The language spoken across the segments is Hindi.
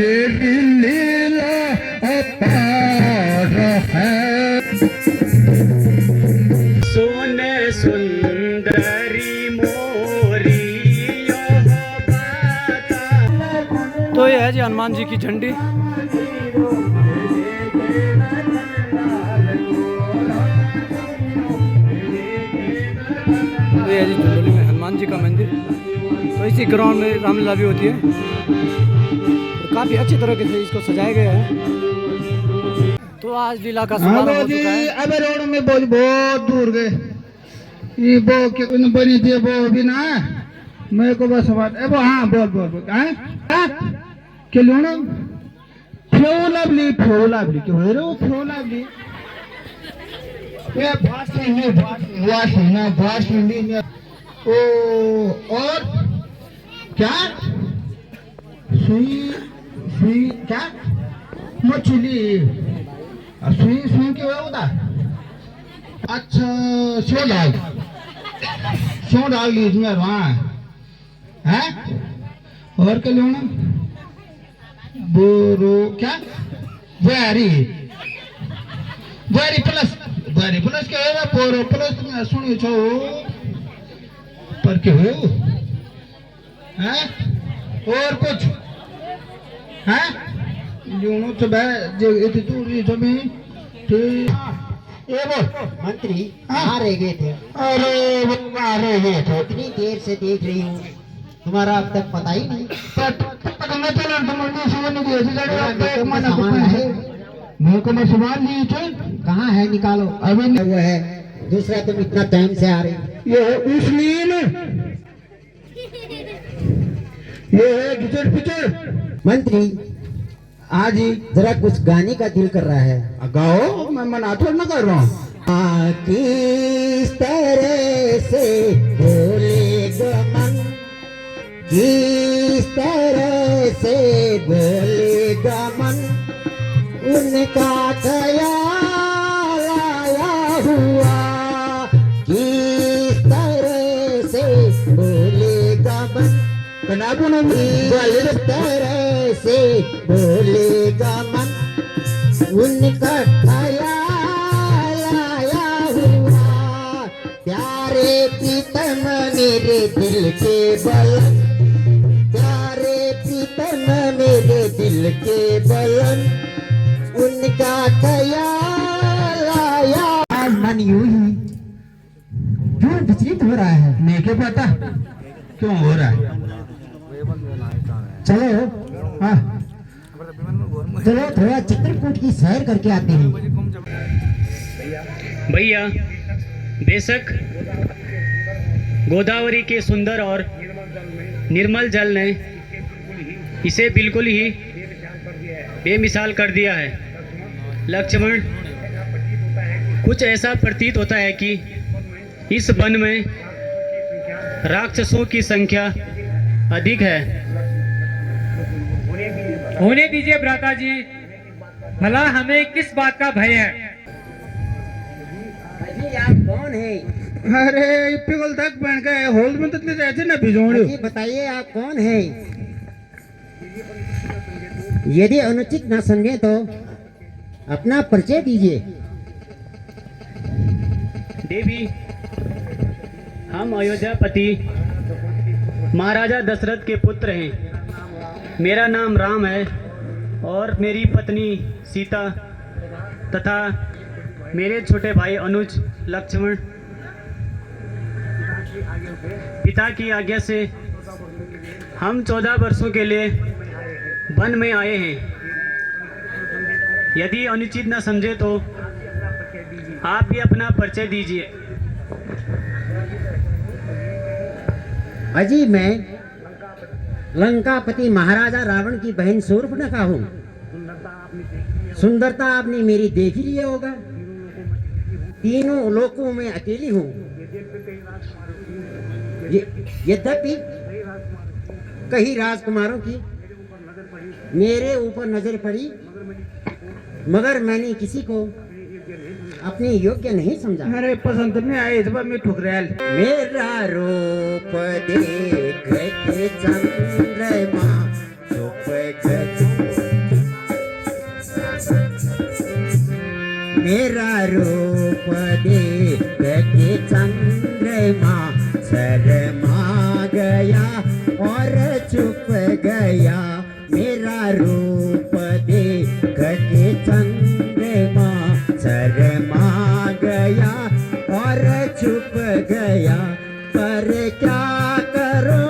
लीला अपार है। सोने सुंदरी मोरी तो ये है जी हनुमान जी की झंडी। तो ये है जी झुंझुनू में हनुमान जी का मंदिर। तो इसी ग्राउंड में रामलीला भी होती है। तो काफ़ी अच्छी तरीके से इसको सजाया गया है। तो आज लीला का शुभारंभ हो चुका है। अब रोड में बोल बहुत दूर गए ये वो क्यों बनी थी वो भी ना मेरे को बस बात वो हाँ बोल बोल बोल क्या लोना फ्योलावली क्यों है रो फ्योलावली ये भाषण ओ और क्या सुई सुई क्या मछली सुई सुई क्यों है उधर अच्छा क्यों डाल ली इसमें वहाँ है और क्या लेना बोरो क्या वेरी प्लस क्या है बोरो प्लस तुम सुनिए छो पर क्यों है और कुछ है यूनो तो जो इतनी दूर जो भी ये बोल मंत्री कहाँ रह गए थे? अरे वो कहाँ रह गए थे इतनी देर से देख रही हूँ, तुम्हारा अब तक पता ही नहीं। मेरे को मैं सवाल ली थे कहाँ है निकालो। अभी वो है दूसरा, तुम इतना टाइम से आ रही। ये है इसलिए ना ये है गिचड़ पिचड़। मंत्री हाँ जी जरा कुछ गाने का दिल कर रहा है। गाओ मैं मना थोड़ा ना कर रहा हूँ। किस तरह से बोलेगा मन, किस तरह से बोलेगा मन, उनका ख्याल आया हुआ। किस तरह से बोलेगा मन, किस तरह से बोलेगा मन, उनका ख्याल आया हुआ। प्यारे प्रीतम मेरे दिल के बलन, प्यारे प्रीतम मेरे दिल के बलन, उनका ख्याल आया। मन यूं ही क्यों विचलित हो रहा है? नहीं क्या पता क्यों हो रहा है। चलो हाँ चलो थोड़ा चित्रकूट की सैर करके आते हैं। भैया बेशक गोदावरी के सुंदर और निर्मल जल ने इसे बिल्कुल ही बेमिसाल कर दिया है। लक्ष्मण, कुछ ऐसा प्रतीत होता है कि इस वन में राक्षसों की संख्या अधिक है। होने दीजिए भ्राता जी, भला हमें किस बात का भय है? आप कौन है? अरे पिघल तक बन गए होल में तो ऐसे ना भिजोड़े। बताइए आप कौन है? यदि अनुचित ना समझे तो अपना परिचय दीजिए। देवी, हम अयोध्यापति महाराजा दशरथ के पुत्र हैं। मेरा नाम राम है और मेरी पत्नी सीता तथा मेरे छोटे भाई अनुज लक्ष्मण पिता की आज्ञा से हम 14 वर्षों के लिए वन में आए हैं। यदि अनुचित न समझे तो आप भी अपना परिचय दीजिए। अजी, मैं लंकापति महाराजा रावण की बहन शूर्पणखा हूँ। सुंदरता आपने मेरी देख ही लिया होगा। तीनों लोकों में अकेली हूँ। यद्यपि कई राजकुमारों की मेरे ऊपर नजर पड़ी, मगर मैंने किसी को अपने योग्य नहीं समझा। अरे पसंद नहीं आए इस बार मैं ठुकराल। मेरा रूप देख के चंद्रमा चुप गए। मेरा रूप देख के चंद्रमा शर्मा गया और चुप गया। मेरा रूप देख के चंद्रमा शर्मा गया और चुप गया। पर क्या करो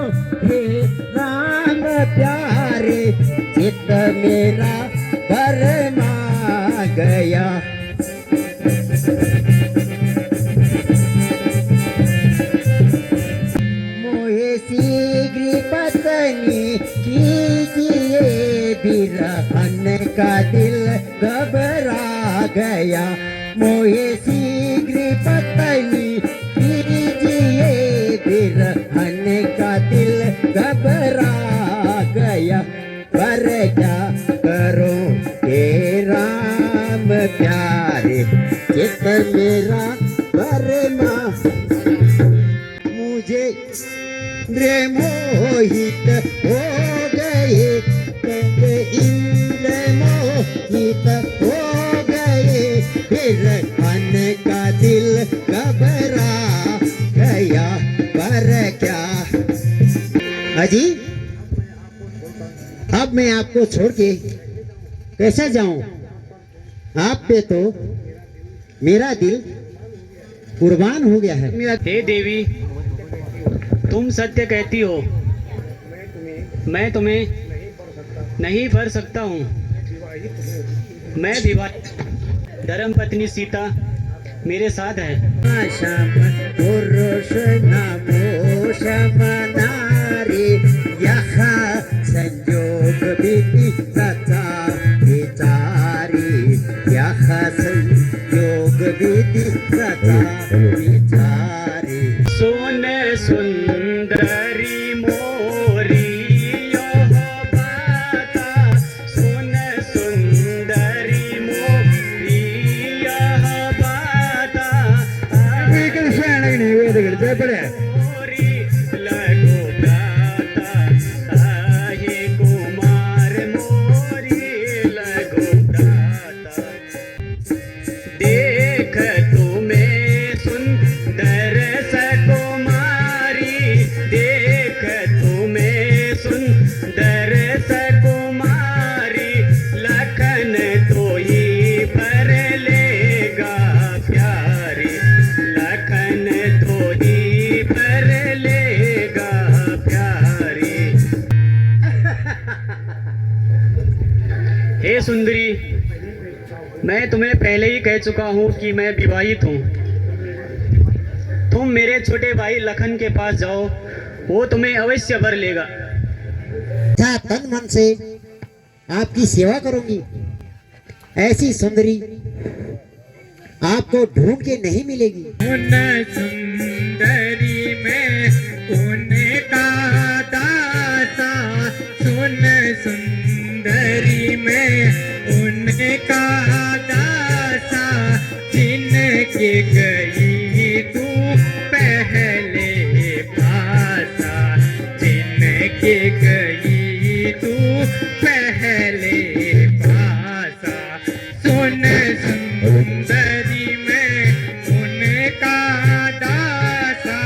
हे राम प्यारे, चित्त मेरा भरमा गया। मोहे शीघ्र पत्नी कीजिए, बिरहन का दिल घबरा गया। मोहे शीघ्र पत्नी कीजिए, बिरहन का दिल घबरा गया। पर क्या करो हे राम प्यारे, चित्त मेरा भरमा। मुझे मोहित हो गए, इंद्र मोहित हो गए, फिर मन का दिल घबरा गया। पर क्या अजी, अब मैं आपको छोड़ के कैसे जाऊं? आप पे तो मेरा दिल कुर्बान हो गया है। हे देवी, तुम सत्य कहती हो, मैं तुम्हें नहीं भर सकता हूँ। मैं विवाहित, धर्म पत्नी सीता मेरे साथ है। श्याम पुरुष नमो श्याम नारी, यह संयोग विधि रचा विचारी। यह संयोग विधि रचा विचारी। सुन सुंदरी मोरी यह बाता, सुन सुंदरी मोरी यह बाता। मोरी लगो भ्राता, आहे कुमार मोरी लगो भ्राता। देख तुम्हें सुंदर सकुमारी, देख तुम्हें सुंदर सकुमारी। लखन तोई भर लेगा प्यारी, लखन तोई भर लेगा प्यारी। हे सुंदरी, मैं तुम्हें पहले ही कह चुका हूँ कि मैं विवाहित हूँ। तुम मेरे छोटे भाई लखन के पास जाओ, वो तुम्हें अवश्य वर लेगा। क्या तन मन से आपकी सेवा करूंगी। ऐसी सुंदरी आपको ढूंढ के नहीं मिलेगी। उन सुंदरी में उनका दासा, सुन सुंदरी में उनका दासा। जिनके गई तू पहले पासा, जिनके गई तू पहले पासा। सुन सुंदरी में उनका दासा।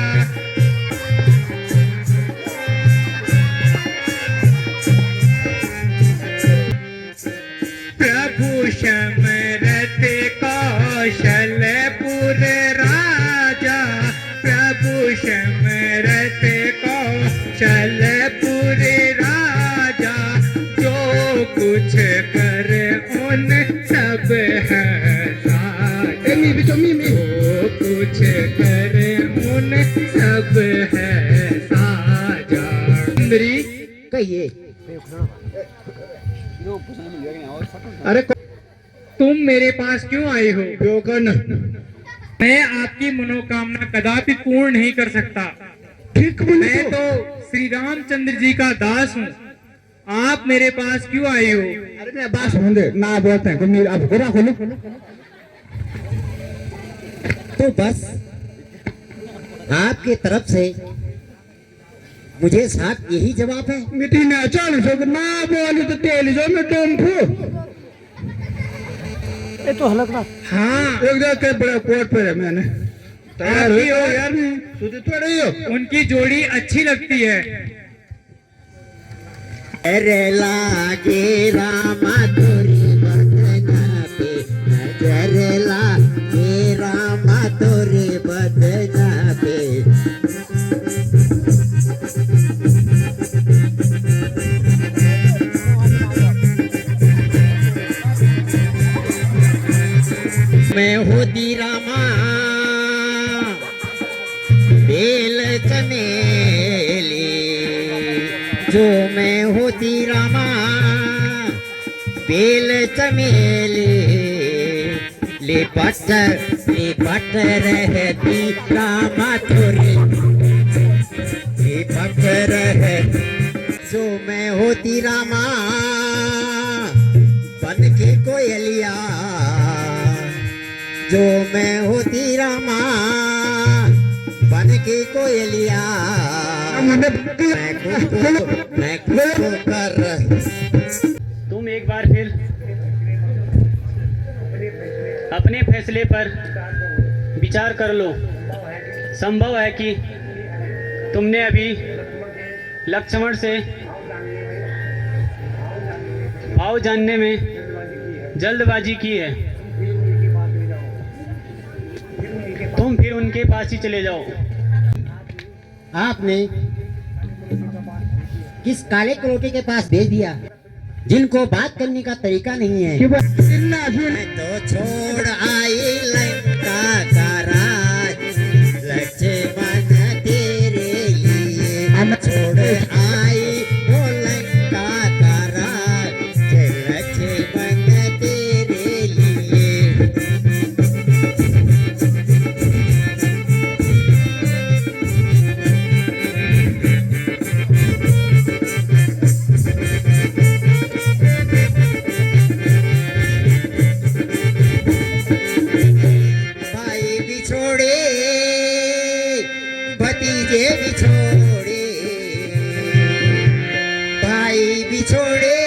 प्रभु समरथ कौशलपुर राजा, प्रभु समरथ कौशलपुर राजा। जो कुछ कर उन सब है साजा, जो कुछ कर उन सब है साजा। सुंदरी कहिए। अरे तुम मेरे पास क्यों आए हो? मैं आपकी मनोकामना कदापि पूर्ण नहीं कर सकता। मैं तो श्री रामचंद्र जी का दास हूँ। आप मेरे पास क्यों आए हो? अरे मैं बात सुन दे ना, बोलते हैं आप गोरा खोलो। तो बस आपके तरफ से मुझे साथ यही जवाब है। मिट्टी ने अचानक से ना बोले तो तेल जो मैं तुम फू ये तो हलकनाथ। हाँ, एक के बड़ा कोट पे है मैंने तैयार हो आपकी और- यार नहीं सुधी तो रही हो उनकी जोड़ी अच्छी लगती है। अरे लागे रामा तोरी बदना पे नजर लागे रामा तोरी बदना पे। मैं होती रामा बेल चमेली, जो मैं होती रामा बेल चमेली, लिपट रहती रामा तोरी, लिपट रह, जो मैं होती रामा बन के कोयलिया, जो मैं होती रामा बन के कोयलिया, मैं खुद कर। तुम एक बार फिर अपने फैसले पर विचार कर लो। संभव है कि तुमने अभी लक्ष्मण से भाव जानने में जल्दबाजी की है। तुम फिर उनके पास ही चले जाओ। आपने किस काले कलोटे के पास भेज दिया जिनको बात करने का तरीका नहीं है। मैं तो छोड़ आई लंका का राज लक्ष्मण तेरे लिए, हम छोड़ आई वो लंका का राज लक्ष्मण तेरे लिए। भाई बिछोड़े भतीजे बिछोड़े, भाई बिछोड़े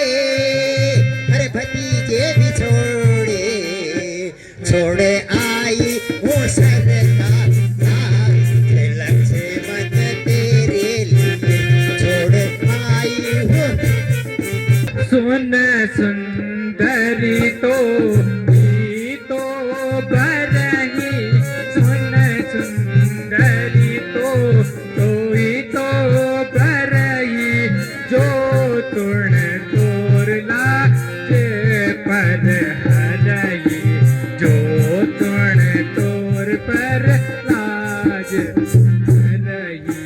अरे भतीजे बिछोड़े, छोड़े आई वो सरकार लक्ष्मण तेरे लिए, छोड़े आई वो। सुन सुंदरी तो बरही, सुन सुंदरी तो बरही, जो तुण तोरला पर हरही, जो तुण तोर पर लाज हरही।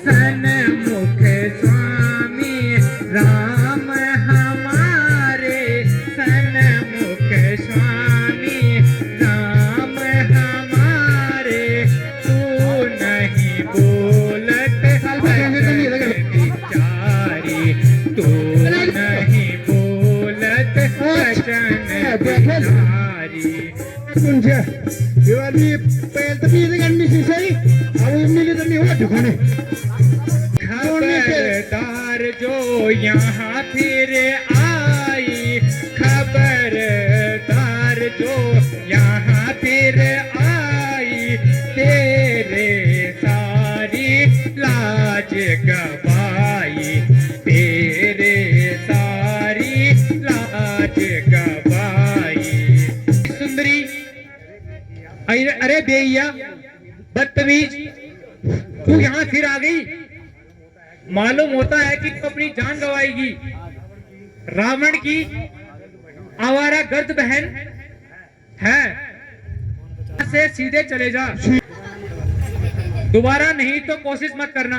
सन्मुख स्वामी राम हमारे, सन्मुख स्वामी राम हमारे, तू नहीं बोलत बिचारी, तू नहीं बोलत वचन बिचारी। तुमच्या दिवाळी पहिलं तर मी गांडी शिसाई आणि मिली तर मी वाटू खाणे खबरदार जो यहाँ फिर आई, खबरदार जो यहाँ फिर आई, तेरे सारी लाज गवाई, तेरे सारी लाज गवाई। सुंदरी अरे बेइया बदतमीज, तू यहाँ फिर आ गई। मालूम होता है कि तू अपनी जान गवाएगी। रावण की आवारा गर्द बहन है, से सीधे चले जा, दोबारा नहीं तो कोशिश मत करना।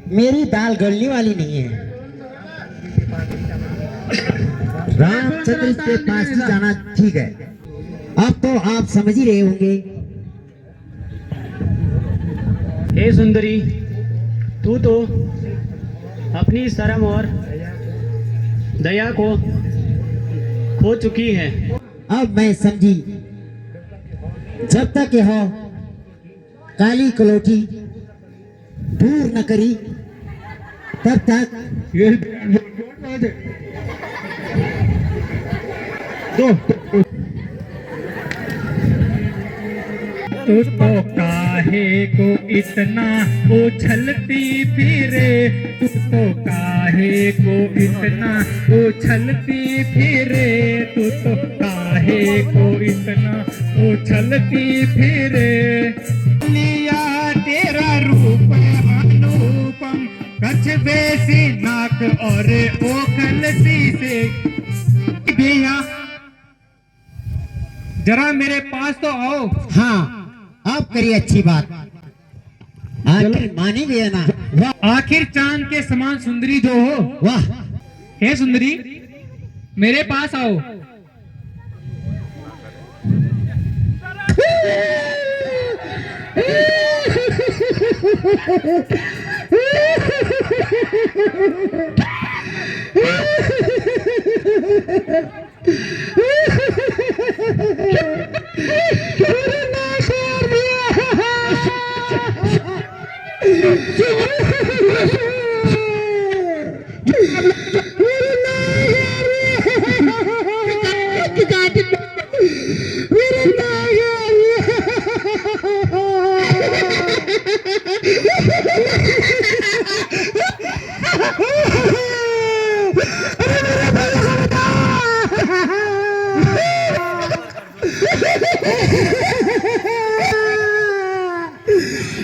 मेरी दाल गलने वाली नहीं है। रामचंद्र के पास ही जाना ठीक है। अब तो आप समझ ही रहे होंगे। हे सुंदरी, तू तो अपनी शर्म और दया को खो चुकी है। अब मैं समझी, जब तक यह काली कलोटी दूर न करी, तब तक ये दो तू तो काहे को इतना उछलती फिरे, तू तो काहे को इतना उछलती फिरे, तू तो काहे को इतना उछलती फिरे। लिया तेरा रूप अनुपम, कछबे सी नाक और ओखल सी से। भैया जरा मेरे पास तो आओ। हाँ, आप करिए अच्छी बात। आखिर मानी भी है ना। वाह, आखिर चांद के समान सुंदरी जो हो। वाह, हे सुंदरी, मेरे पास आओ।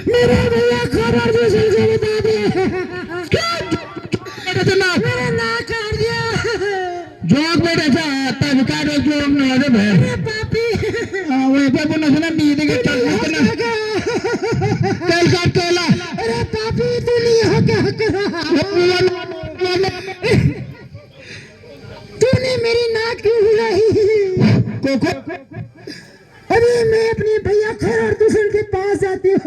मेरे भैया खबर दूसरे से बता दिया, मेरा ना काट दिया। जोक बेटा जा तब काटो जोक न हो भाई पापी। हां वो पे बोलना सुना नींद के चल ना चल काट तोला। अरे पापी तू नहीं हो क्या करा, तूने मेरी नाक क्यों हिलाई? कोको अरे मैं अपने भैया खरड़ दूसरे के पास जाती हूँ।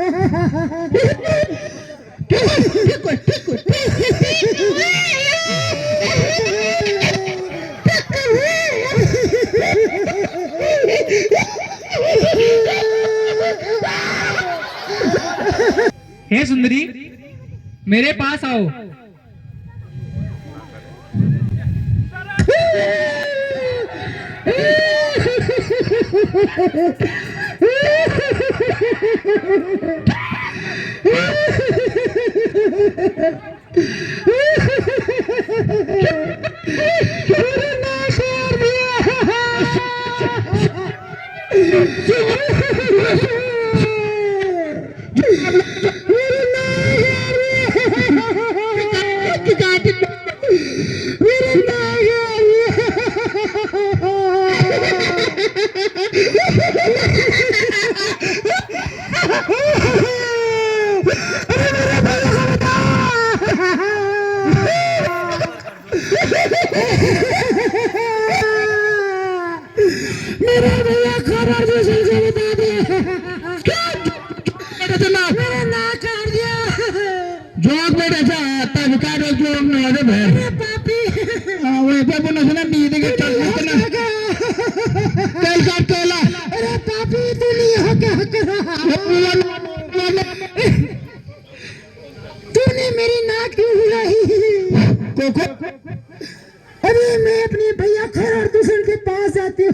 हे सुंदरी, मेरे पास आओ। मेरे भैया खबर दूसरे से बता दिया, मेरा ना काट दिया। जोक बेटा जा तब काटो जोक न हो भाई पापी। हां वो पे बोलना सुना नींद के चल ना चल काट तोला। अरे पापी तू नहीं हो क्या करा, तूने मेरी नाक क्यों हिलाई? कोको अरे मैं अपने भैया खरड़ दूसरे के पास जाती हूँ।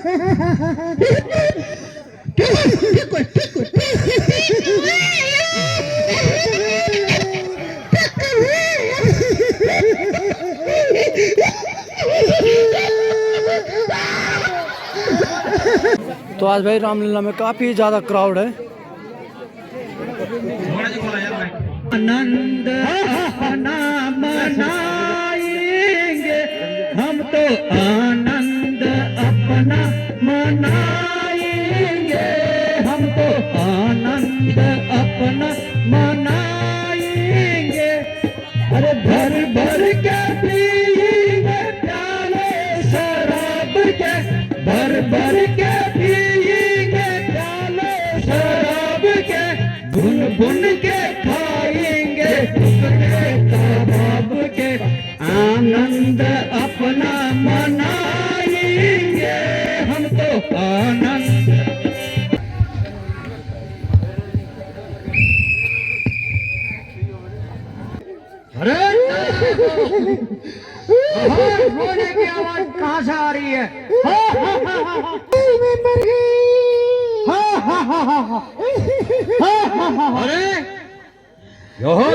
तो आज भाई रामलीला में काफी ज्यादा क्राउड है। आनंद अपना मनाएंगे, हम तो आनंद अपना मनाएंगे, हम तो आनंद अपना मनाएंगे। अरे भर भर के पिएंगे प्याले शराब के, भर भर के पिएंगे प्याले शराब के, भुन भुन के खाएंगे टुकड़े कबाब के, आनंद अपना मनाएंगे, हम तो आनंद। रोने की आवाज कहाँ से आ रही है? मैं मर गई। अरे यहाँ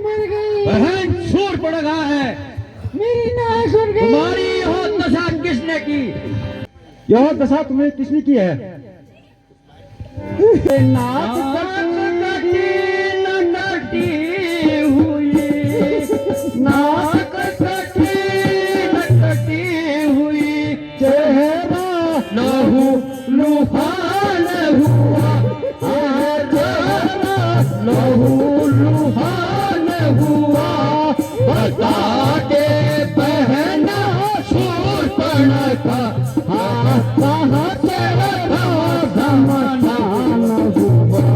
मर गई। बहन शोर पड़ रहा है। मेरी नाक उड़ गई। तुम्हारी यह दशा किसने की? यह दशा तुम्हें किसने की है? नाक कटी हुई, नाक कटी हुई, चेहरा लहू लुहान हुआ, लहू लुहान हुआ, बता के बहना शूर पड़ का कहाँ से समाधान हुआ।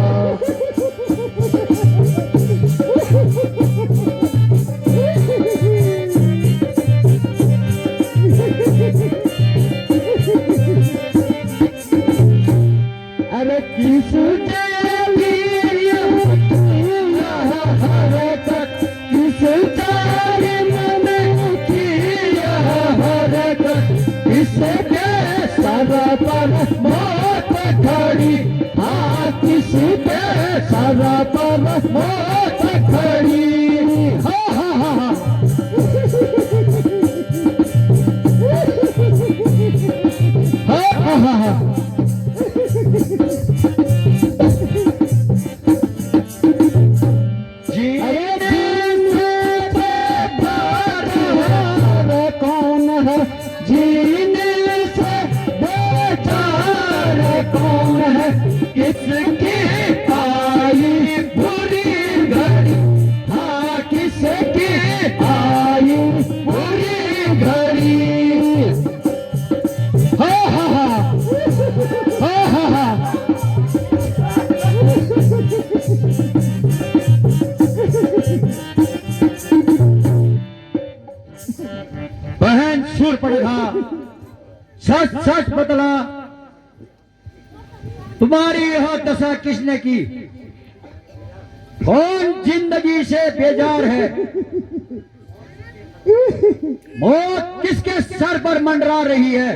अरे किसने हरकत, किस तारीम में किया हरकत, किसके सर पर मौत खड़ी, हाँ किसके सर पर मौत खड़ी। हाँ हाँ हाँ हाँ हाँ हाँ हाँ। कौन है जीने से बेचार, कौन है किसकी आई बुरी घड़ी, हाँ किसकी आई बुरी घड़ी। हाँ हाँ हाँ हाँ हाँ हाँ। बहन सुर पड़ा, सच सच बतला, तुम्हारी यह दशा किसने की? कौन जिंदगी से बेजार है? मौत किसके सर पर मंडरा रही है?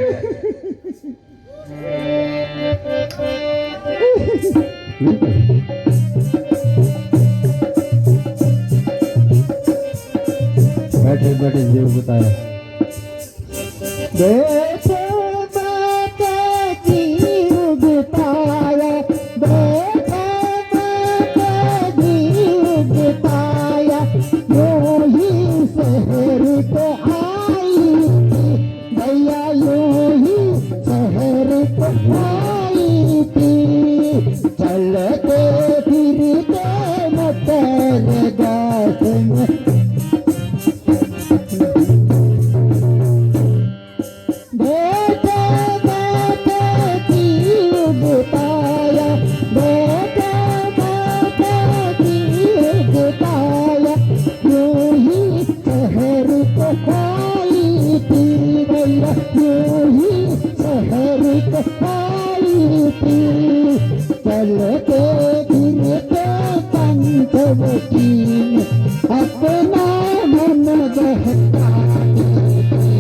बैठे बैठे देव बताया। बेटे माता की उगताया, बेटे माता की उगताया, यूं ही शहर को आई थी भैया, यूं ही शहर को आई थी। चलते फिरते मतर गाछ में, बेटा माता की उगताया, बेटा माता की उगताया, यूं ही शहर को आई थी भैया, यूं ही शहर को आई थी। चलते फिरते पंचवटी में अपना मन बहकाती थी।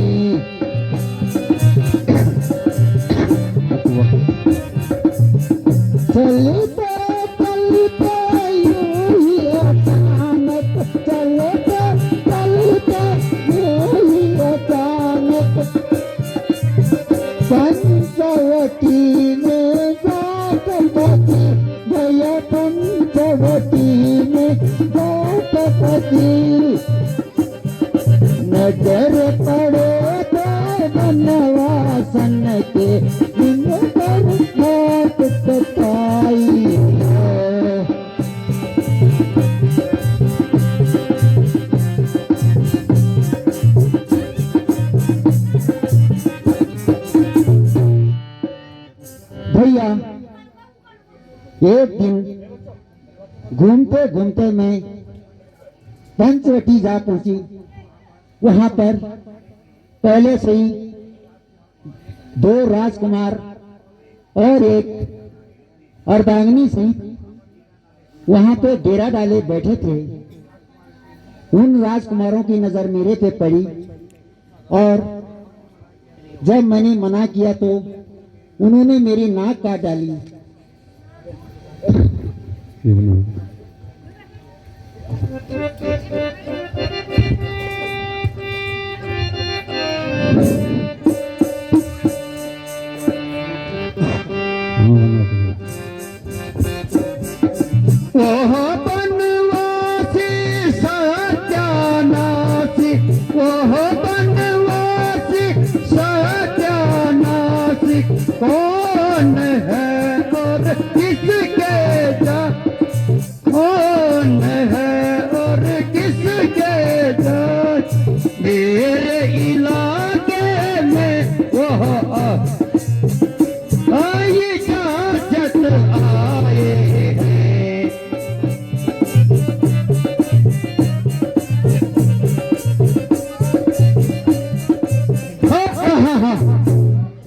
चलते चलते यूं ही अचानक, चलते चलते यूं ही अचानक, पंचवटी में जाट पति भैया, पंचवटी में जाट पति। नजर पड़े तो बनवासन के, दिन पर मौत कटाई है। भैया एक दिन घूमते घूमते मैं पंचवटी जा पहुंची। वहां पर पहले से ही 2 राजकुमार और एक अर्धांगिनी सहित वहां पे डेरा डाले बैठे थे। उन राजकुमारों की नजर मेरे पे पड़ी और जब मैंने मना किया तो उन्होंने मेरी नाक काट डाली। ओह बनवासी सत्यानासी, ओह बनवासी सत्यानासी, कौन है और किसके जा, कौन है और किसके जा, मेरे इलाके में वह आए इजाजत आए हैं।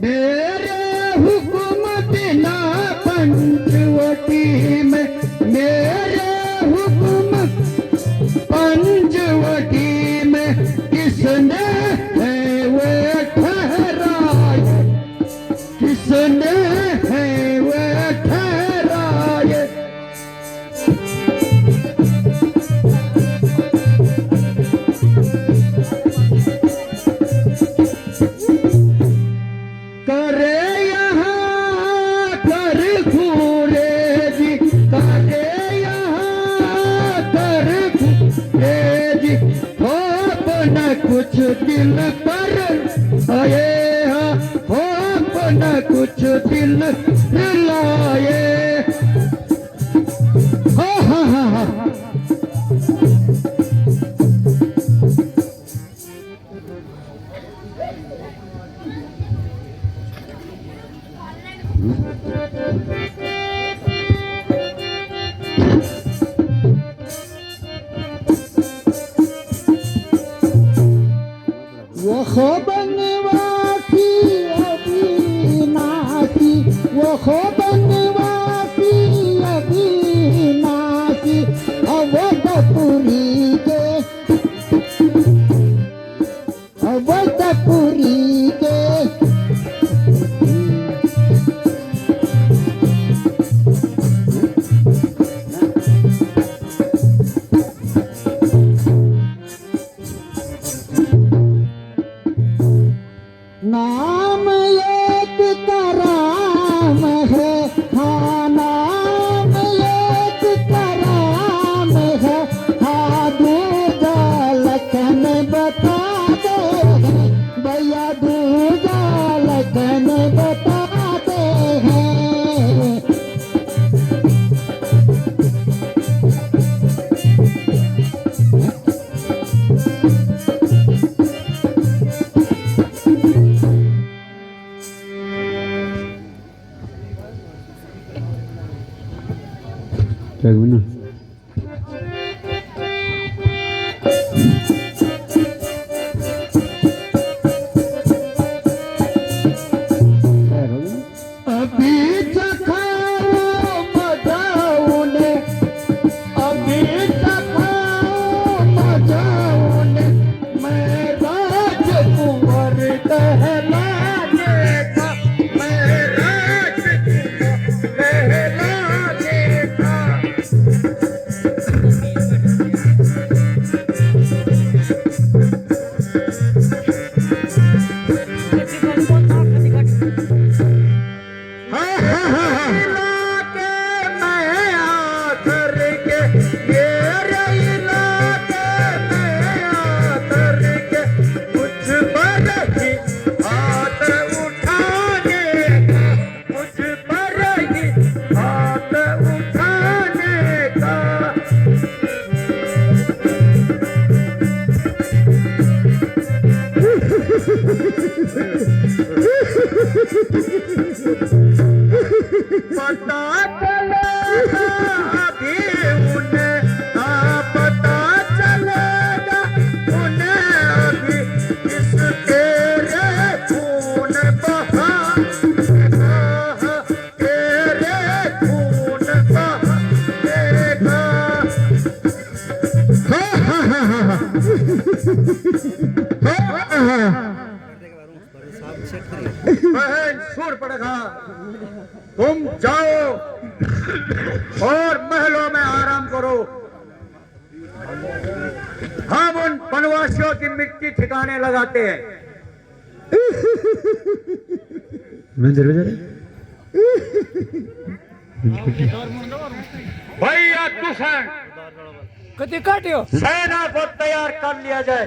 मेरे हुक्म बिना पंचवटी में, मेरे हुक्म पंचवटी में किसने है वे ठहराए, किसने है वे ठहराए। करे यहाँ कर घूरे जी, करे यहाँ कर घूरे जी, होप न कुछ दिल पर आए, होप न कुछ दिल लाए। हा। वो बनवासी अविनाशी, वो बनवासी अविनाशी, अवधपुरी के, अवधपुरी के। नाम एक का राम है, हाँ नाम एक का राम है, हाँ दूजा लखन बता दे हैं, भैया दूजा लखन बताते हैं। अभी चखाओ मजाओ ने, अभी चखाओ मजाओ ने, मैं राजकुंवर कहलाने का, मैं राजकुंवर कहलाने का। पता चलेगा अभी उन्हें, हाँ पता चलेगा उन्हें अभी, इस तेरे खून बहा, तेरे खून बहा, बहन सुर पड़ेगा, तुम जाओ और महलों में आराम करो। हम उन वनवासियों की मिट्टी ठिकाने लगाते हैं। भैया तुषार, कति काट्यो सेना को तैयार कर लिया जाए।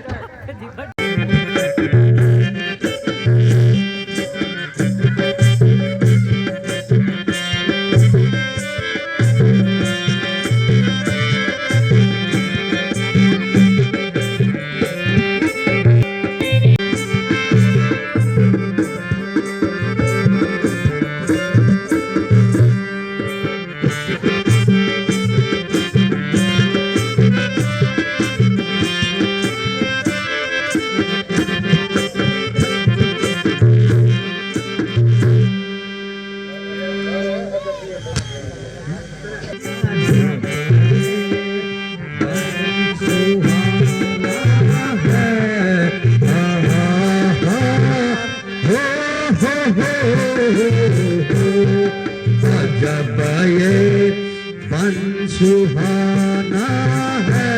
जब ये बन सुहाना है,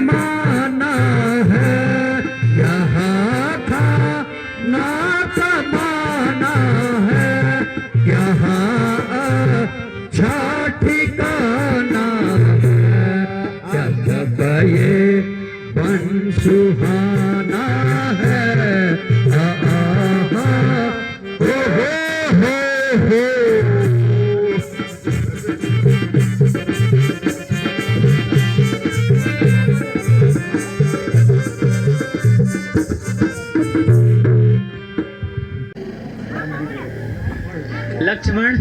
माना है, यहाँ का ना कमाना है, यहाँ अच्छा ठिकाना है। जब ये बन सुहाना है, हो। लक्ष्मण,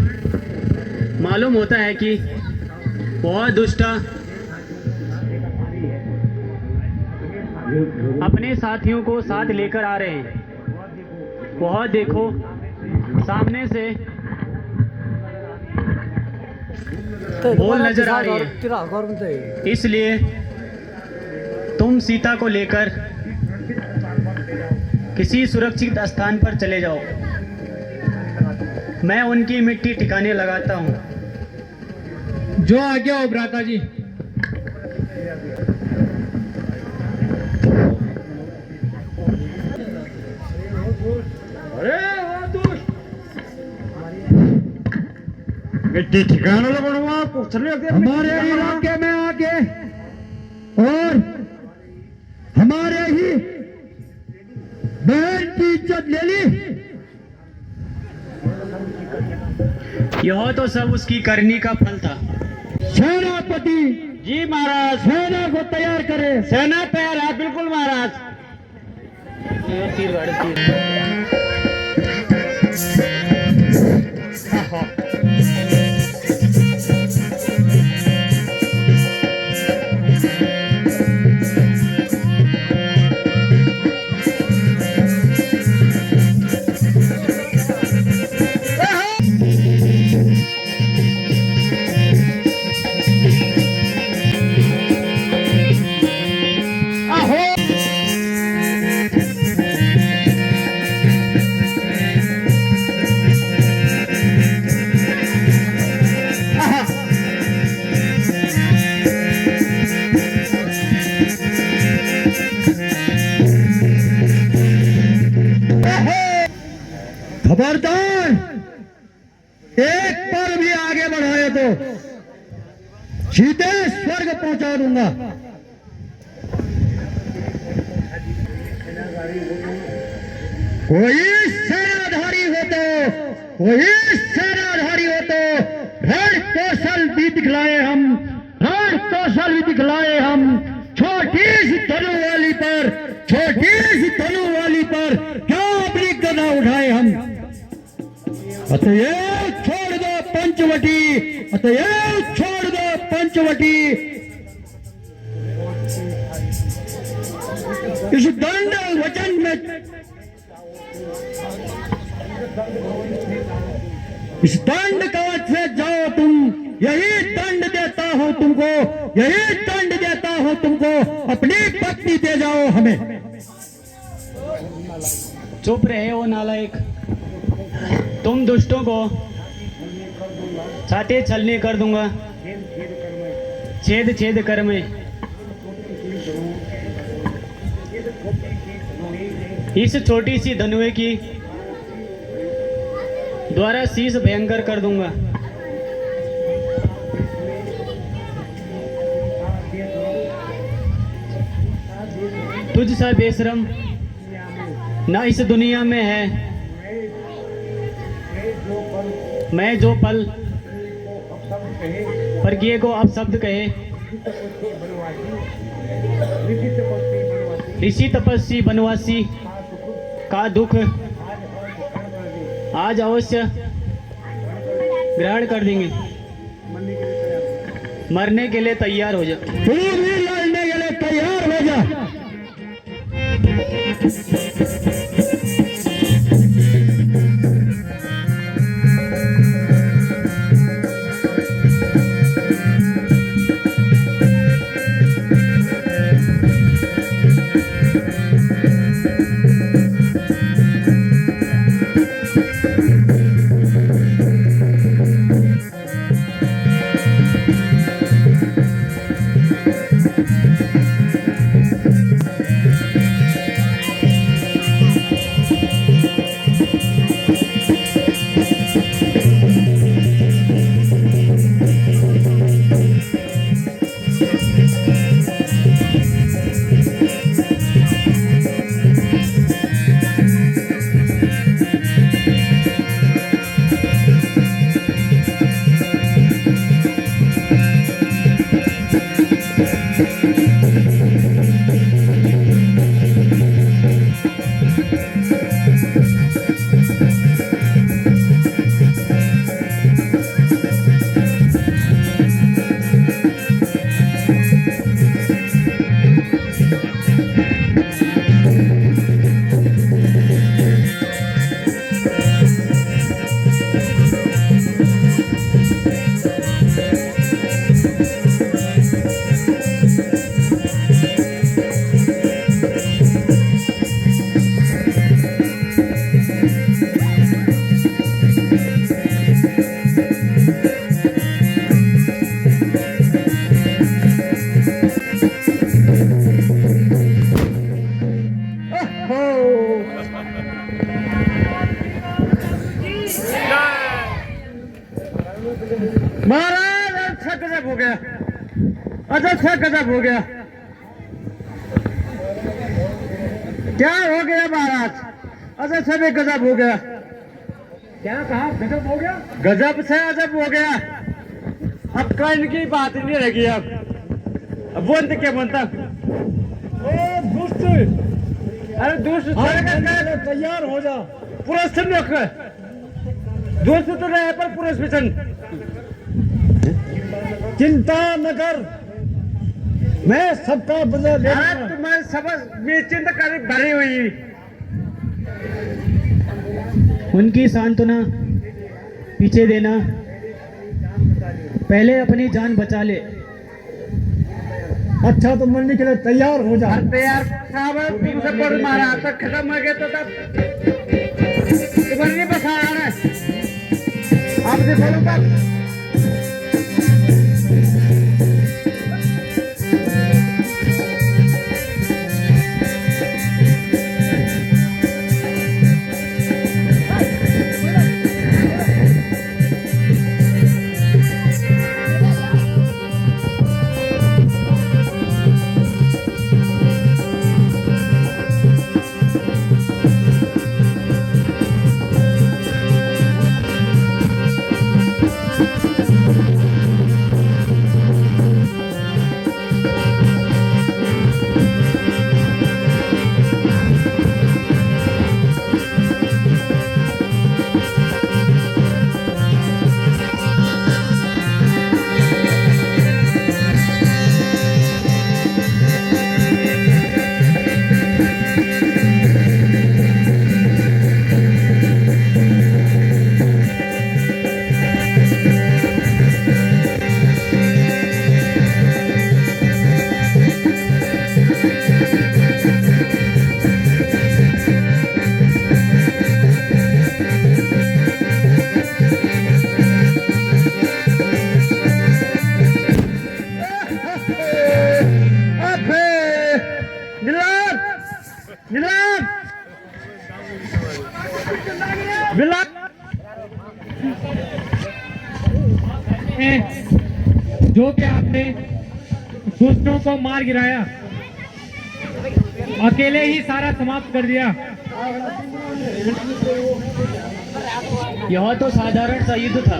मालूम होता है कि वह दुष्टा अपने साथियों को साथ लेकर आ रहे हैं। वह देखो सामने से बोल नजर आ रही है। इसलिए तुम सीता को लेकर किसी सुरक्षित स्थान पर चले जाओ। मैं उनकी मिट्टी ठिकाने लगाता हूँ। जो आज्ञा हो भ्राता जी। मिट्टी ठिकाने लगाऊंगा, हमारे इलाके में आके और हमारे ही बहन की इज्जत ले ली। यह तो सब उसकी करनी का फल था। सेनापति जी महाराज, सेना को तैयार करे। सेना तैयार है, बिल्कुल महाराज। तीर गाड़, तीर। खबरदार, एक पर भी आगे बढ़ाए तो सीधे स्वर्ग पहुंचा दूंगा। कोई सेनाधारी हो तो रण कौशल भी दिखलाए हम, छोटी सी धनु वाली पर क्यों अपनी गदा उठाए हम। अतएव छोड़ दो पंचवटी, अतएव छोड़ दो पंचवटी। इस दंड वचन में, इस दंड कवच से जाओ तुम, यही दंड देता हूं तुमको, यही दंड देता हूं तुमको, अपनी पत्नी दे जाओ हमें। चुप रहे ओ नालायक, तुम दुष्टों को छाते छलनी कर दूंगा, छेद छेद कर मैं इस छोटी सी धनुए की द्वारा शीश भयंकर कर दूंगा। तुझ सा बेशरम ना इस दुनिया में है। मैं जो पल पर किए को अब शब्द कहे, ऋषि तपस्वी बनवासी का दुख आज अवश्य ग्रहण कर देंगे। मरने के लिए तैयार हो जा। तू भी लड़ने के लिए तैयार हो जा। महाराज अच्छा गजब हो गया, अच्छा गजब हो गया। क्या हो गया महाराज? अच्छा सभी गजब हो गया। क्या कहा? गजब हो गया? गजब से अजब हो गया। अब कहने की बात नहीं रहेगी। अब बोलते क्या बनता? दुष्ट, अरे दुष्ट तैयार हो जा। पुरुष दोस्त तो रहे पर पुरुष विचन चिंता न कर, मैं सबका बदला ले। तुम्हारी सब चिंता कर भरी हुई। उनकी सांत्वना पीछे देना, पहले अपनी जान बचा ले। अच्छा तो मरने के लिए तैयार हो जा। तैयार साहब तुमसे पर मारा तक खत्म हो गया तो तब नहीं बसा रहा है आपसे बोलूंगा। नीलम बिल्ला जो कि आपने दुष्टों को मार गिराया, अकेले ही सारा समाप्त कर दिया। यह तो साधारण सा युद्ध था।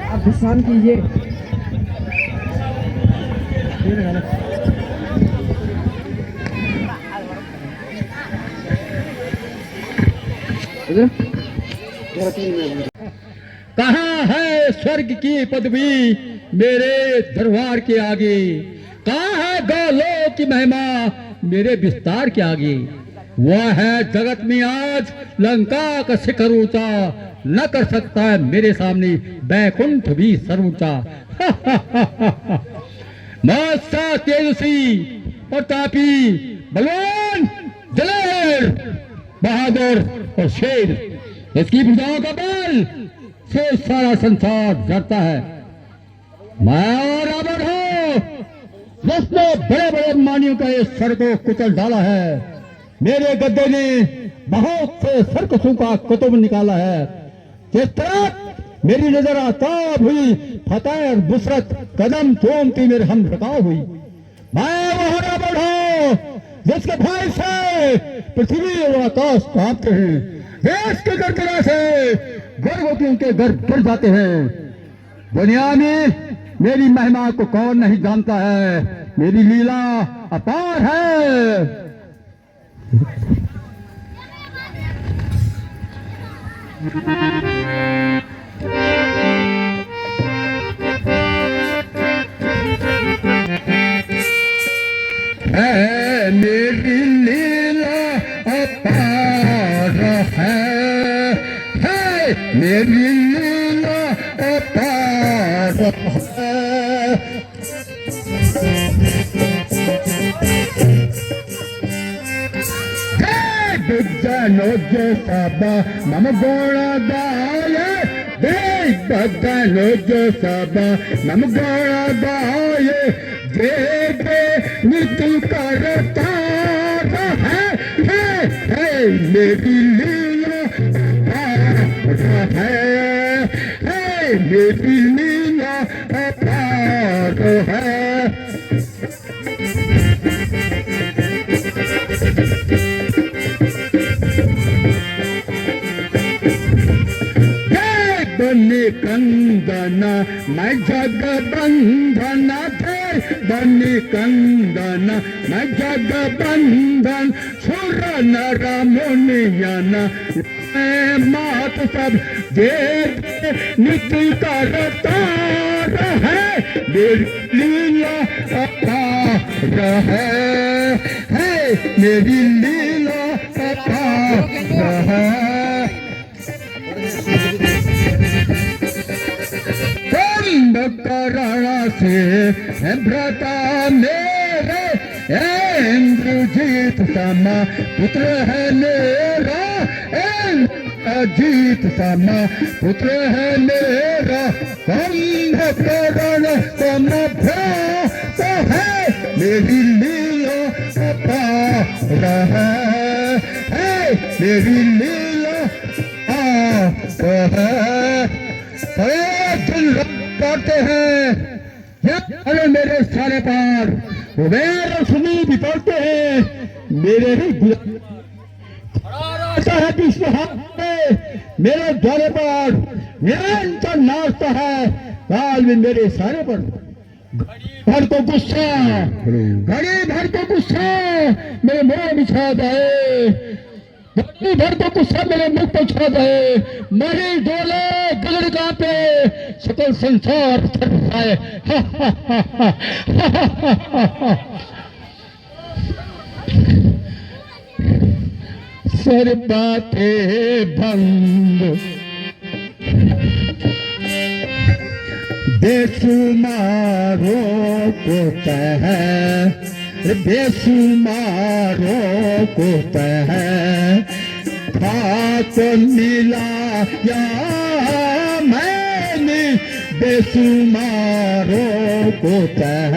आप विश्राम कीजिए। कहाँ है स्वर्ग की पदवी मेरे दरबार के आगे, कहाँ है गौलोक की महिमा मेरे विस्तार के आगे। वह है जगत में आज लंका का शिखर ऊंचा, न कर सकता है मेरे सामने बैकुंठ भी सर ऊंचा। मौसा तेजस्वी प्रतापी बलवान दलेर बहादुर और शेर, इसकी भुजाओं का बल से सारा संसार डरता है। मैं और रावण हूँ जिसने बड़े बड़े मानियों का इस सर को कुचल डाला है। मेरे गद्दे ने बहुत से सर्कसों का कुतुब निकाला है। जिस तरह मेरी नजर आताब हुई फतेह और बुसरत कदम चूमती मेरे हम रकाव हुई। मैं वह रावण हूँ जिसके भाई से पृथ्वी और आकाश कांपते हैं, देश के गर्जना से गर्भवतियों के घर गिर जाते हैं। दुनिया में मेरी महिमा को कौन नहीं जानता है, मेरी लीला अपार है। मेरी लीला अपार है, मेरी लीला अपार है। बदनो जो सबा मम गुण गाय, बदनो जो सबा मम गुण गाय, जे मृत्यु करता है मेरी लीला है, मेरी लीला अपार है। बने कंदना मैं जग बंधन थे, बने कंदना मैं जग बंधन, सुर नर मुनियन मात सब दे नित्य करता है, मेरी लीला अपार है, मेरी लीला अपार है। करण से भ्रता मेरे इंद्रजीत समा पुत्र है मेरा, इंद्रजीत समा पुत्र है मेरा। कुंभकर्ण समभ्रात है, मेरी लीला अपार है, मेरी लीला अपार है। दिन पढ़ते हैं अरे मेरे सारे पार, मेरे सुनी भी पढ़ते हैं मेरे ही है विश्व मेरे द्वारे पर निरंतर नाचता है काल में मेरे सारे पर। भर को गुस्सा, घड़ी भर को गुस्सा मेरे मुंह में छा जाए, घड़ी भर को गुस्सा मेरे मुख पर छा जाए, मरी डोले गगन कांपे सकल संसार थर जाए। सर बातें बंद बेसुमारो को तह, बेसुमारो को तह, खाक मिला या मैंने बेसुमारों को तह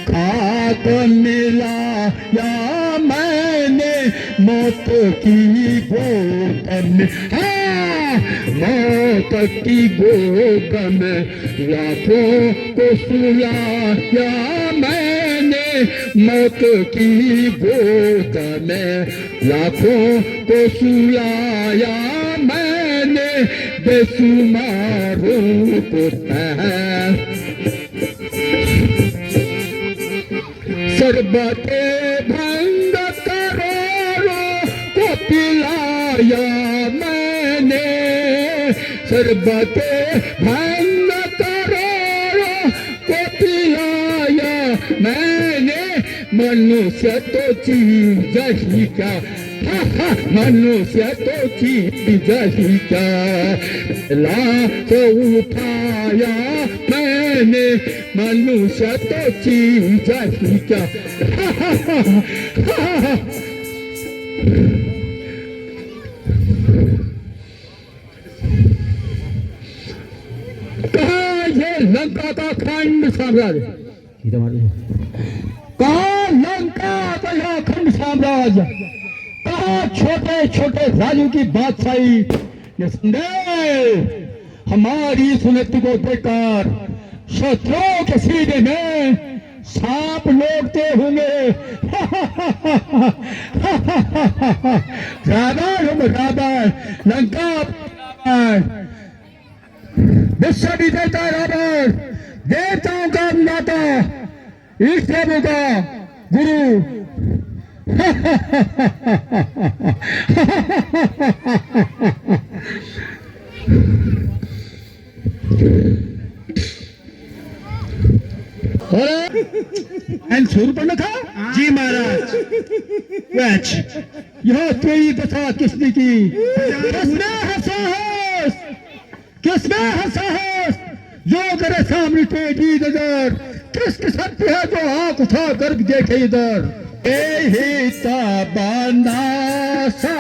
खाक मिलाया मैंने मौत की गोद में, हाँ मौत की गोद में लाखों को सुलाया मैंने, मौत की गोद में लाखों को सुलाया मैंने, बेसुमारों को तह शरबते भंग करोड़ों को पिलाया मैंने, शरबते भंग करोड़ों को पिलाया मैंने, मनुष्य तो चीज ही क्या, मनुष्य तो चीज ही क्या, लाख उठाया मैंने, मनुष्य तो चीज ही क्या। कहा ये लंका का खंड साम्राज्य, कहा लंका का यह खंड साम्राज्य, कहा छोटे छोटे राजू की बादशाही, निसंदेह हमारी सुनती को देखकर शत्रुओं के सीने में सांप लौटते होंगे। रावण लंका विश्व विजेता रावण, देवताओं का माता, इष्ट देवों का गुरु, शूर्पणखा जी महाराज, यह तेरी दशा किसने की, किसने हंसा है, किसने हंसा है, जो करे सामने तेरी नजर, किस किस्म की है जो आंख उठा कर देखे इधर, बना सा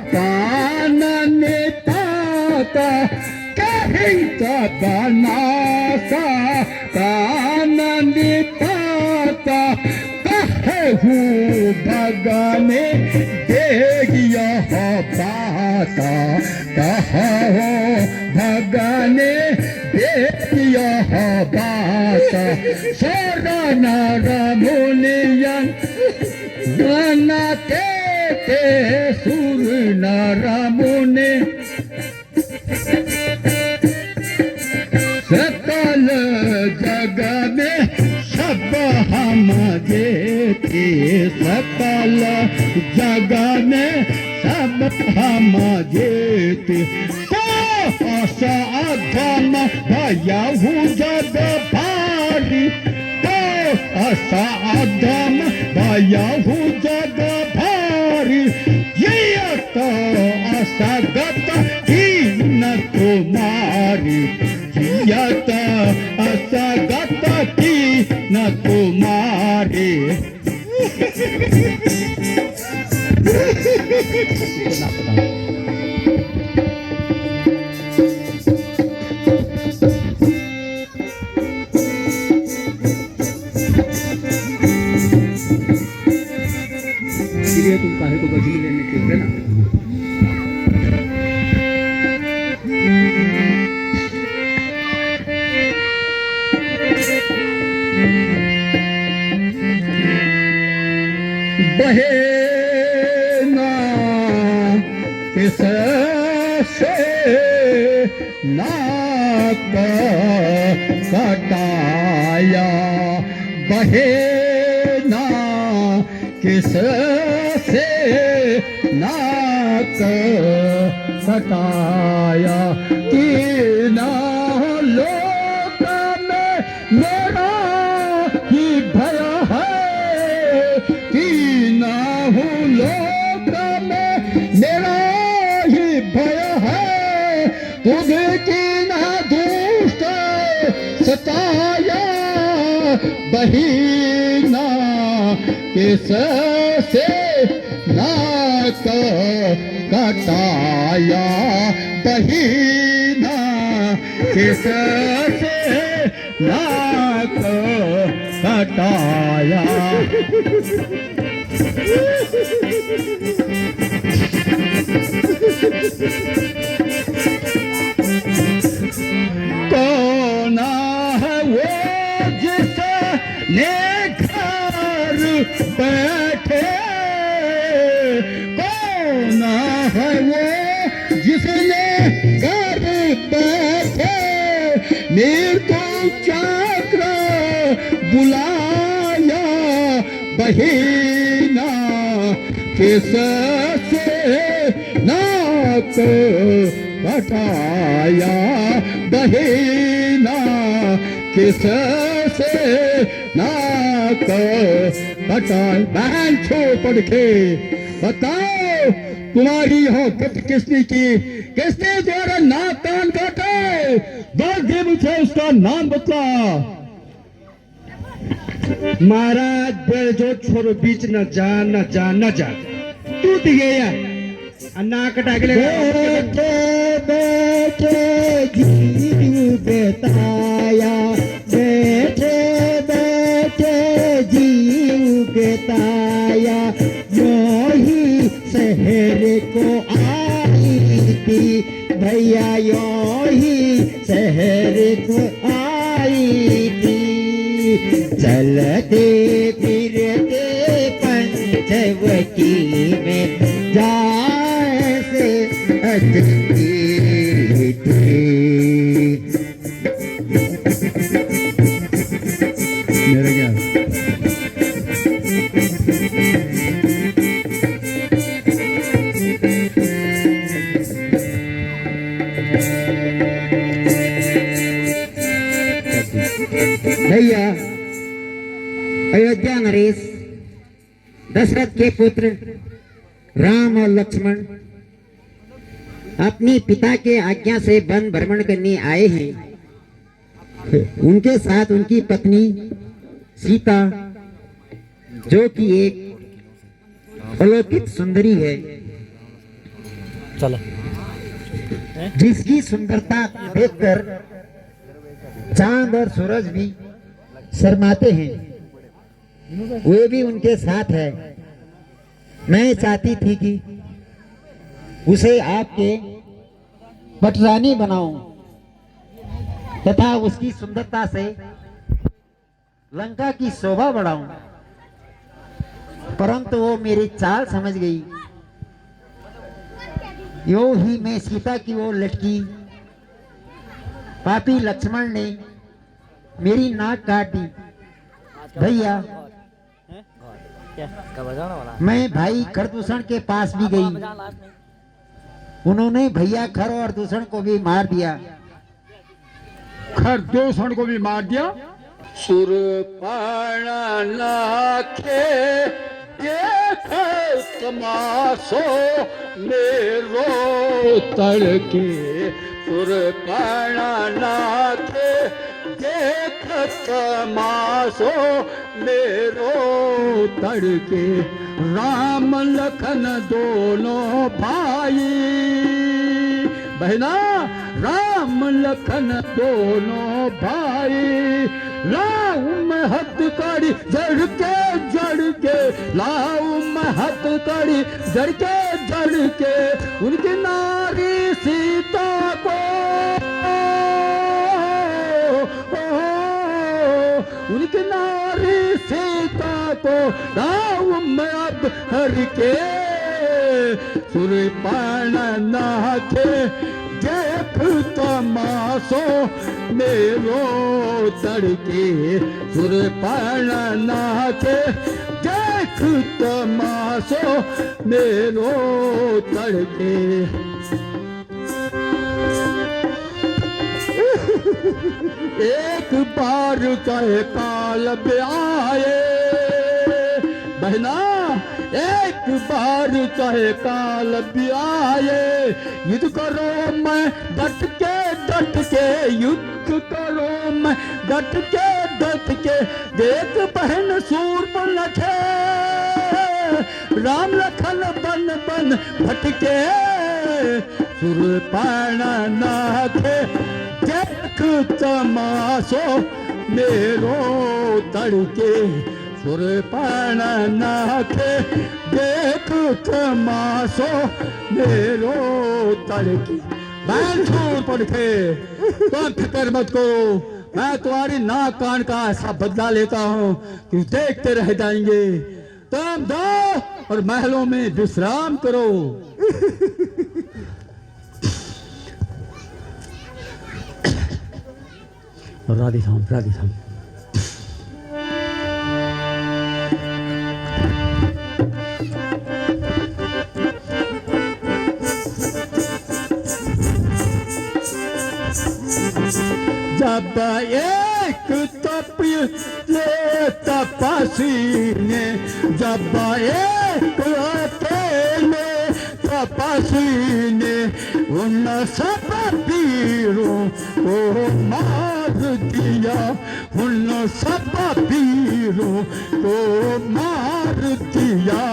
पानने पाता, बना सा पानने पाता, कहू भगने देगिया पाता, कहो भगने देगिया पाता, सोरा नारा मुनियन गाना ते सुर नारा मुनि, सकल जग में सब हम जेते, सकल जग में सब हम जेते, को असाधम भया हूँ जग भारी, को असाधम भया हूँ जग भारी, ये तो असगत ही न तुम्हारी, यत असगत की न तुम्हारी। इसलिए तुम काहे को गजनी लेने के लिए ना, बहे ना किस से नाक कटाया, बहे ना किस से नाक कटाया, तीन लोक में मेरा ही भय है, तीनों लोक में मेरा ही भय है, तुझे तीना दुष्ट सताया, बहीना किस से नाक कटाया, बहीना किससे नाक कटाया। कौन है वो जिसने घर बैठे, कौन है वो जिसने घर बैठे मृत्यु चक्र बुलाया। बहिना किससे नाक कटाया, बहिना किससे नाक कटाया। बहन छोड़ पड़ के बताओ तुम्हारी हरकत किसने की, किसने द्वारा नाक कान काटे? दस दिन मुझे उसका नाम बता। महाराज बेड़ जो छोरो बीच न जा न जा न जा, टूट गया अन्ना कटा के बैठे बैठे जीव बेताया, बैठे बैठे जीव बेताया। यो ही शहर को आई थी भैया, यो ही शहर को आई थी। चलते फिरते पंचवटी में जाए से अटकी थी। मेरा क्या भैया अयोध्या नरेश दशरथ के पुत्र राम और लक्ष्मण अपने पिता के आज्ञा से वन भ्रमण करने आए हैं। उनके साथ उनकी पत्नी सीता, जो कि एक अलौकिक सुंदरी है, चलो जिसकी सुंदरता देखकर चांद और सूरज भी शर्माते हैं, वे भी उनके साथ है। मैं चाहती थी कि उसे आपके पटरानी बनाऊं तथा उसकी सुंदरता से लंका की शोभा बढ़ाऊं, परंतु वो मेरी चाल समझ गई। यो ही मैं सीता की ओर लटकी, पापी लक्ष्मण ने मेरी नाक काट दी। भैया मैं भाई खरदूषण के पास भी गई, उन्होंने भैया खर और दूषण को भी मार दिया। खरदूषण को भी मार दिया। सुरपाणा नाखे देख तमाशो मेरो तड़के, सुरपाणा नाखे देख तमाशो मेरो तड़के। राम लखन दोनों भाई, बहना राम लखन दोनों भाई। लाऊ में हथकड़ी जड़ के, लाऊ में हथकड़ी जड़ के, उनकी नारी सीता को, उनकी नारी सीता को लाऊ में अब हर के। सुरपाण नाखे देख तमाशो मेरो तड़के, सुरपाण नाखे देख तमाशो मेरो तड़के। एक बार कहे काल ब्याए, बहना एक बार कहे काल ब्याए। युद्ध करो मैं डट के युद्ध करो मैं डट के। देख बहन सूर्पनखे राम लखन बन भटके। सुरपाण नाखे देख तमाशो मेरो तड़के सुरपान नाखे देख तमाशो मेरो तड़के बैंसूर पड़के तुम फिक्र मत करो, मैं तुम्हारी नाक कान का ऐसा बदला लेता हूँ कि देखते रह जाएंगे। तुम जाओ और महलों में विश्राम करो। राधे श्याम राधे श्याम। जब एक तपसी ने जब एक अकेले तपसी ने उन सब पीरों को मार दिया, उन सब पीरों को मार दिया।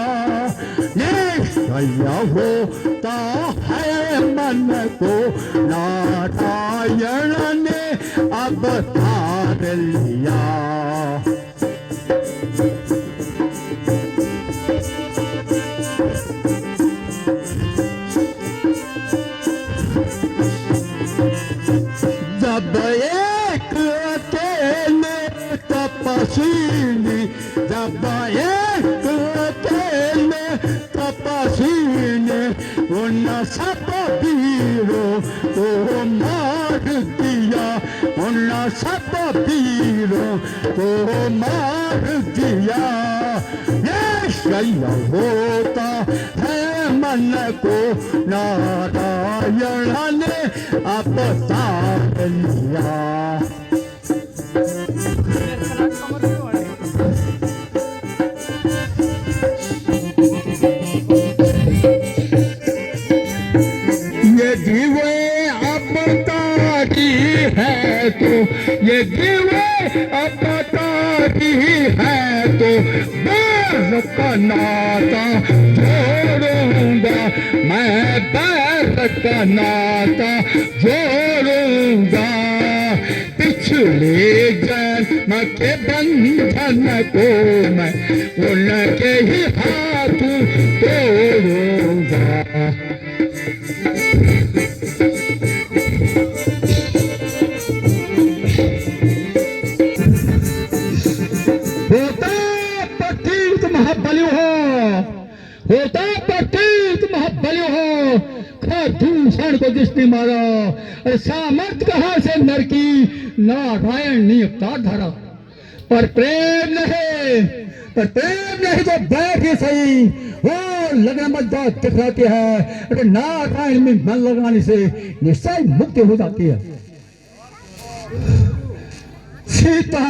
निश्चय होता है मन को नारायण ने अवतार लिया। जब एक अकेले तपस्वी ने जब एक अकेले तपस्वी ने उन सब वीरों को मार दिया, उन सब वीरों को मार दिया। निश्चय होता है मन को नारायण ने अवतार लिया। है तो ये दिवे अवतारी है तो बैर का नाता जोड़ूंगा, मैं बैर का नाता जोड़ूंगा। पिछले जन्म के बंधन को मैं उनके ही हाथ तोड़ूंगा। होता पतित महाबलियो हो, दूषण को जिसने मारा और सामर्थ कहाँ से नर की नारायण ने अवतार धरा। पर प्रेम नहीं, पर प्रेम नहीं तो बैठ ही सही वो लगन मजदा दिखलाती है। अरे नारायण में मन लगाने से निश्चय मुक्ति हो जाती है। सीता,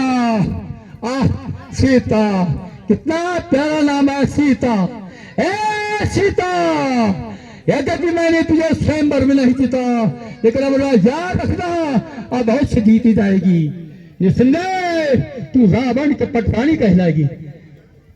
आह सीता, कितना प्यारा नाम है सीता। ए सीता, यद्यपि मैंने तुझे स्वयंवर में नहीं जीता, लेकिन अब याद रखना अब बहुत से जीती जाएगी। निसंदेह तू रावण के पटरानी कहलाएगी।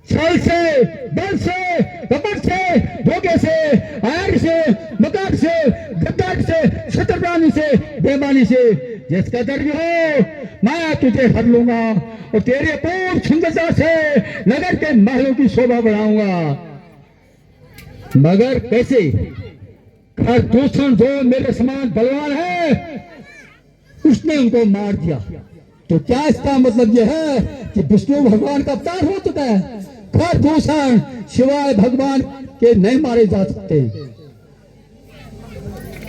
छल से, बल से, कपट से, धोखे से, आयर से, मकान से, गद्दारी से, शत्रप्राणी से, बेईमानी से जिसका दर्ज हो मैं तुझे हर लूंगा और तेरे पूर्ण सुंदरता से नगर के महलों की शोभा बढ़ाऊंगा। मगर कैसे? दूसरा जो मेरे समान बलवान है उसने उनको मार दिया। तो क्या इसका मतलब यह है कि विष्णु भगवान का अवतार हो चुका है? दूषण शिवाय भगवान के नहीं मारे जा सकते।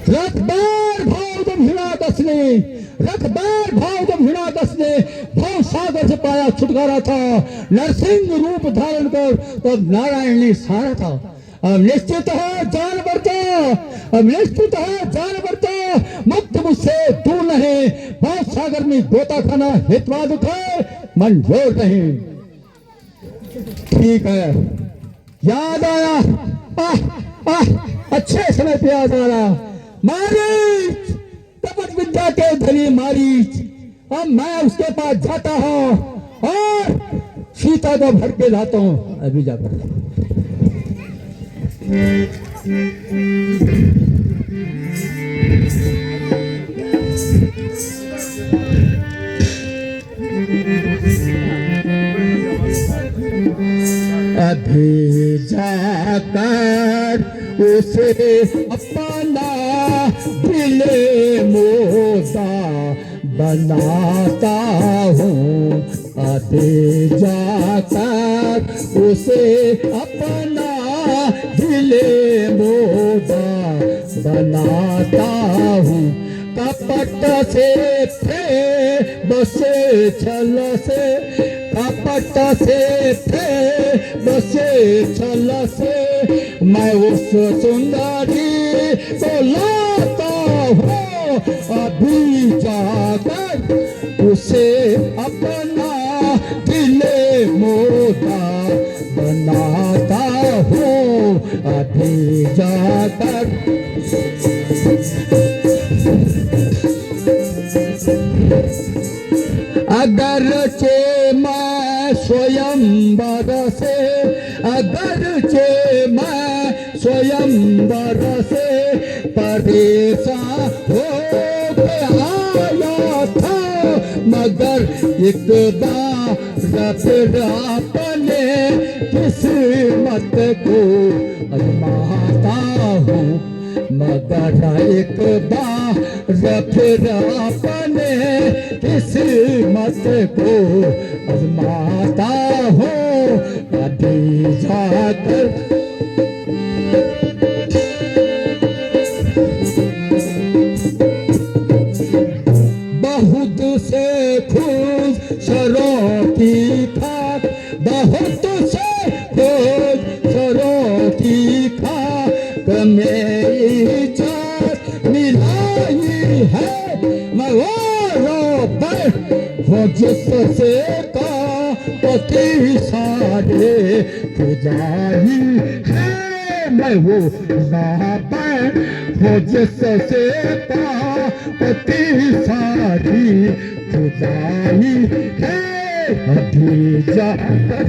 रखबार भाव जब हिणादस ने, रखबार भाव जब हिणादस ने भाव सागर से पाया छुटकारा था, नरसिंह रूप धारण कर तब नारायण ने सारा था। अब निश्चित है जान बरता, अब निश्चित है जान बरता, मुक्त मुझसे दूर नहीं, भाव सागर में गोता खाना हितवाद उठाए मंजूर नहीं। ठीक है, याद आया, अच्छे समय पे याद आ रहा। मारीच, तपत विद्या के धनी मारीच, अब मैं उसके पास जाता हूँ और सीता को भर के लाता हूँ। अभी जाकर अभी जाकर उसे अपना दिल मोदा बनाता हूँ, अभी जाकर उसे अपना दिल मोदा बनाता हूँ। कपट से थे बसे छल से, कपट से थे बसे छल से, मैं उस सुंदरी को लाता हूँ, अभी जाकर उसे अपना दिल मोदा बनाता हूँ, अभी जाकर। अगरचे मैं स्वयंवर से, अगरचे मैं स्वयंवर से परेशान हो के आया था, मगर एक बार फिर अपने किस्मत को आजमाता हूँ, मगर एक बार फिर अपने किस्मत को आजमाता हूँ, अभी जाकर। बहुत से खुश सरों की खाक, बहुत से खुश सरों की खाक मेरी चाँद मिलाई है, मैं वो जिससे का पति सारे पुजारी है, मैं वो जिससे का पति सारी पुजारी है, अभी जाकर